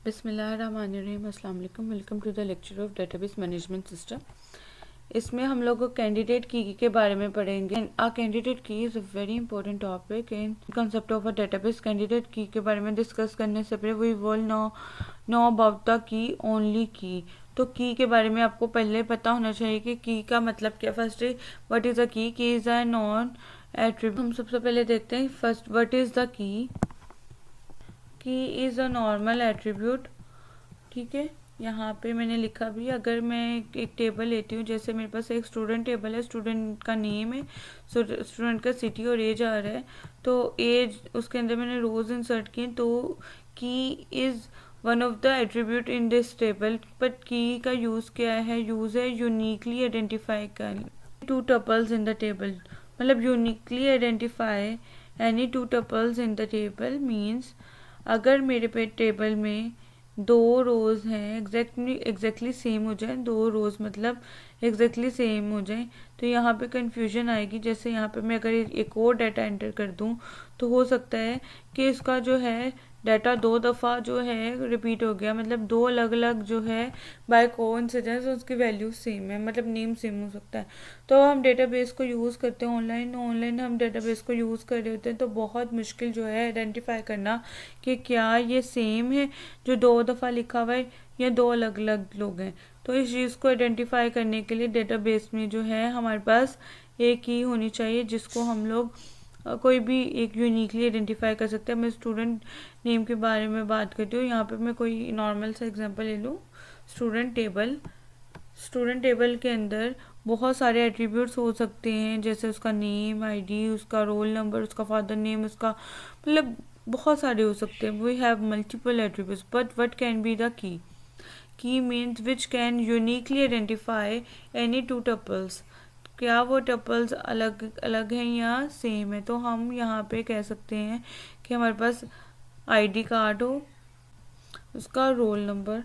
बिस्मिल्लाहिर्रहमानिर्रहीम, अस्सलाम वालेकुम। Welcome to the lecture of database management system. इसमें हम लोग कैंडिडेट की के बारे में पढ़ेंगे। Uh candidate key is a very important topic in concept of a database. Candidate key के बारे में डिस्कस करने से पहले we will know about the key, only key. तो की के बारे में आपको पहले पता होना चाहिए कि की का मतलब क्या। फर्स्ट व्हाट इज़ अ की इज़ अ नॉन एट्रीब्यूट। हम सबसे पहले देखते हैं first what is the key is a normal attribute. ठीक है, यहाँ पे मैंने लिखा भी, अगर मैं एक टेबल लेती हूँ, जैसे मेरे पास एक स्टूडेंट टेबल है, स्टूडेंट का नेम है, स्टूडेंट का सिटी और एज आ रहा है, तो एज उसके अंदर मैंने रोज इंसर्ट की, तो key is one of the attribute in this table. But key का यूज़ क्या है? यूज़ है यूनिकली आइडेंटिफाई कर two tuples in the table. मतलब uniquely identify any two tuples in the table means अगर मेरे पे टेबल में दो रोज़ हैं, एग्जैक्टली सेम हो जाए, दो रोज़ मतलब एग्जैक्टली सेम हो जाए, तो यहाँ पे कंफ्यूजन आएगी। जैसे यहाँ पे मैं अगर एक और डाटा एंटर कर दूँ तो हो सकता है कि इसका जो है डाटा दो दफ़ा जो है रिपीट हो गया, मतलब दो अलग अलग जो है बाय कोइंसिडेंस उसकी वैल्यू सेम है, मतलब नेम सेम हो सकता है। तो हम डेटाबेस को यूज़ करते हैं ऑनलाइन हम डेटाबेस को यूज़ कर रहे होते हैं, तो बहुत मुश्किल जो है आइडेंटिफाई करना कि क्या ये सेम है जो दो दफ़ा लिखा हुआ है या दो अलग अलग लोग हैं। तो इस चीज़ को आइडेंटिफाई करने के लिए डेटाबेस में जो है हमारे पास एक की होनी चाहिए जिसको हम लोग कोई भी एक यूनिकली आइडेंटिफाई कर सकते हैं। मैं स्टूडेंट नेम के बारे में बात करती हूँ। यहाँ पे मैं कोई नॉर्मल सा एग्जांपल ले लूँ। स्टूडेंट टेबल के अंदर बहुत सारे एट्रीब्यूट्स हो सकते हैं, जैसे उसका नेम, आईडी, उसका रोल नंबर, उसका फादर नेम, उसका मतलब बहुत सारे हो सकते हैं। We have multiple attributes but what can be the key means which can uniquely identify any two tuples. क्या वो टपल्स अलग अलग हैं या सेम है? तो हम यहाँ पे कह सकते हैं कि हमारे पास आईडी कार्ड हो, उसका रोल नंबर,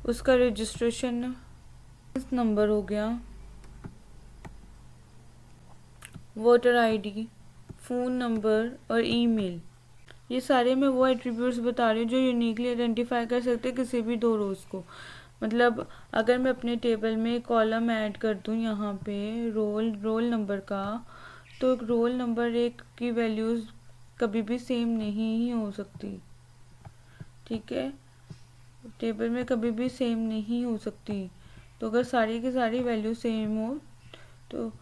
उसका रजिस्ट्रेशन नंबर हो गया, वोटर आईडी, फ़ोन नंबर और ईमेल। ये सारे मैं वो एट्रीब्यूट्स बता रही हूँ जो यूनिकली आइडेंटिफाई कर सकते हैं किसी भी दो रोज़ को। मतलब अगर मैं अपने टेबल में कॉलम ऐड कर दूँ यहाँ पे रोल नंबर का, तो रोल नंबर एक की वैल्यूज़ कभी भी सेम नहीं ही हो सकती। ठीक है, टेबल में कभी भी सेम नहीं हो सकती। तो अगर सारी की सारी वैल्यू सेम हो तो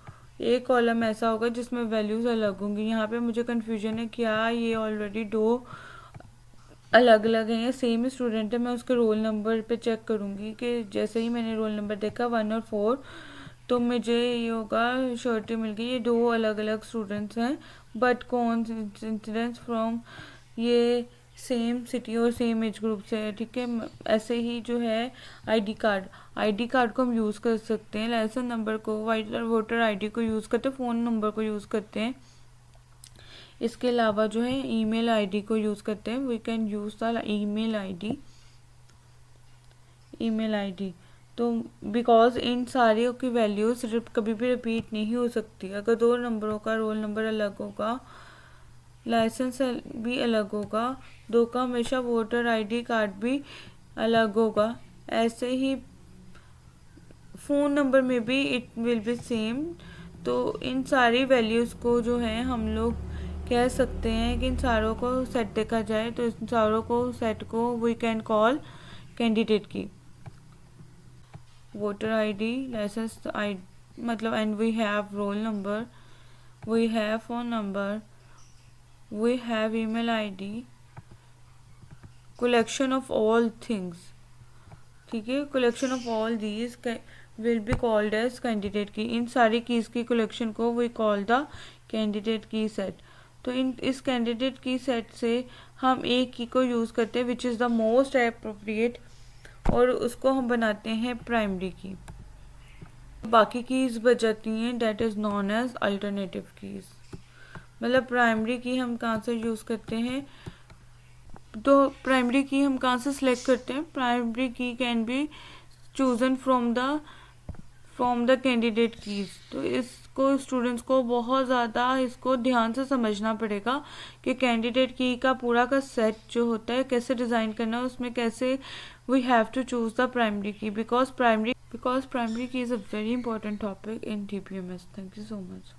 एक कॉलम ऐसा होगा जिसमें वैल्यूज़ अलग होंगी। यहाँ पे मुझे कन्फ्यूजन है, क्या ये ऑलरेडी दो अलग अलग हैं या सेम स्टूडेंट है। मैं उसके रोल नंबर पे चेक करूँगी कि जैसे ही मैंने रोल नंबर देखा 1 और 4, तो मुझे ये होगा श्योरिटी मिल गई ये दो अलग अलग स्टूडेंट्स हैं, बट कोइंसिडेंस फ्रॉम ये सेम सिटी और सेम एज ग्रुप से है। ठीक है, ऐसे ही जो है आईडी कार्ड को हम यूज़ कर सकते हैं, लाइसेंस नंबर को, वोटर आईडी को यूज़ करते हैं, फ़ोन नंबर को यूज़ करते हैं। इसके अलावा जो है ईमेल आईडी को यूज़ करते हैं। We can use the email ID. तो बिकॉज इन सारे की वैल्यूज़ कभी भी रिपीट नहीं हो सकती। अगर दो नंबरों का रोल नंबर अलग होगा, लाइसेंस भी अलग होगा, दो का हमेशा वोटर आईडी कार्ड भी अलग होगा। ऐसे ही फ़ोन नंबर में भी इट विल बी सेम। तो इन सारी वैल्यूज़ को जो है हम लोग कह सकते हैं कि इन सारों को सेट देखा जाए तो इन सारों को सेट को we can call candidate key. Voter ID, license आई मतलब, and we have roll number, we have phone number, we have email ID, collection of all things। ठीक है, collection of all these will be called as candidate key। इन सारी keys की collection को we call the candidate key set। तो इस candidate की set से हम एक की को यूज़ करते हैं which is the most appropriate, और उसको हम बनाते हैं प्राइमरी की। बाकी कीज बच जाती हैं, that is known as alternative keys. मतलब प्राइमरी की हम कहाँ से यूज़ करते हैं, तो प्राइमरी की हम कहाँ से सिलेक्ट करते हैं? प्राइमरी की can be chosen from the candidate keys. तो इस आपको स्टूडेंट्स को बहुत ज़्यादा इसको ध्यान से समझना पड़ेगा कि कैंडिडेट की का पूरा का सेट जो होता है कैसे डिज़ाइन करना है, उसमें कैसे we have to choose the primary key, because primary key is a very important topic in TPMS. Thank you so much.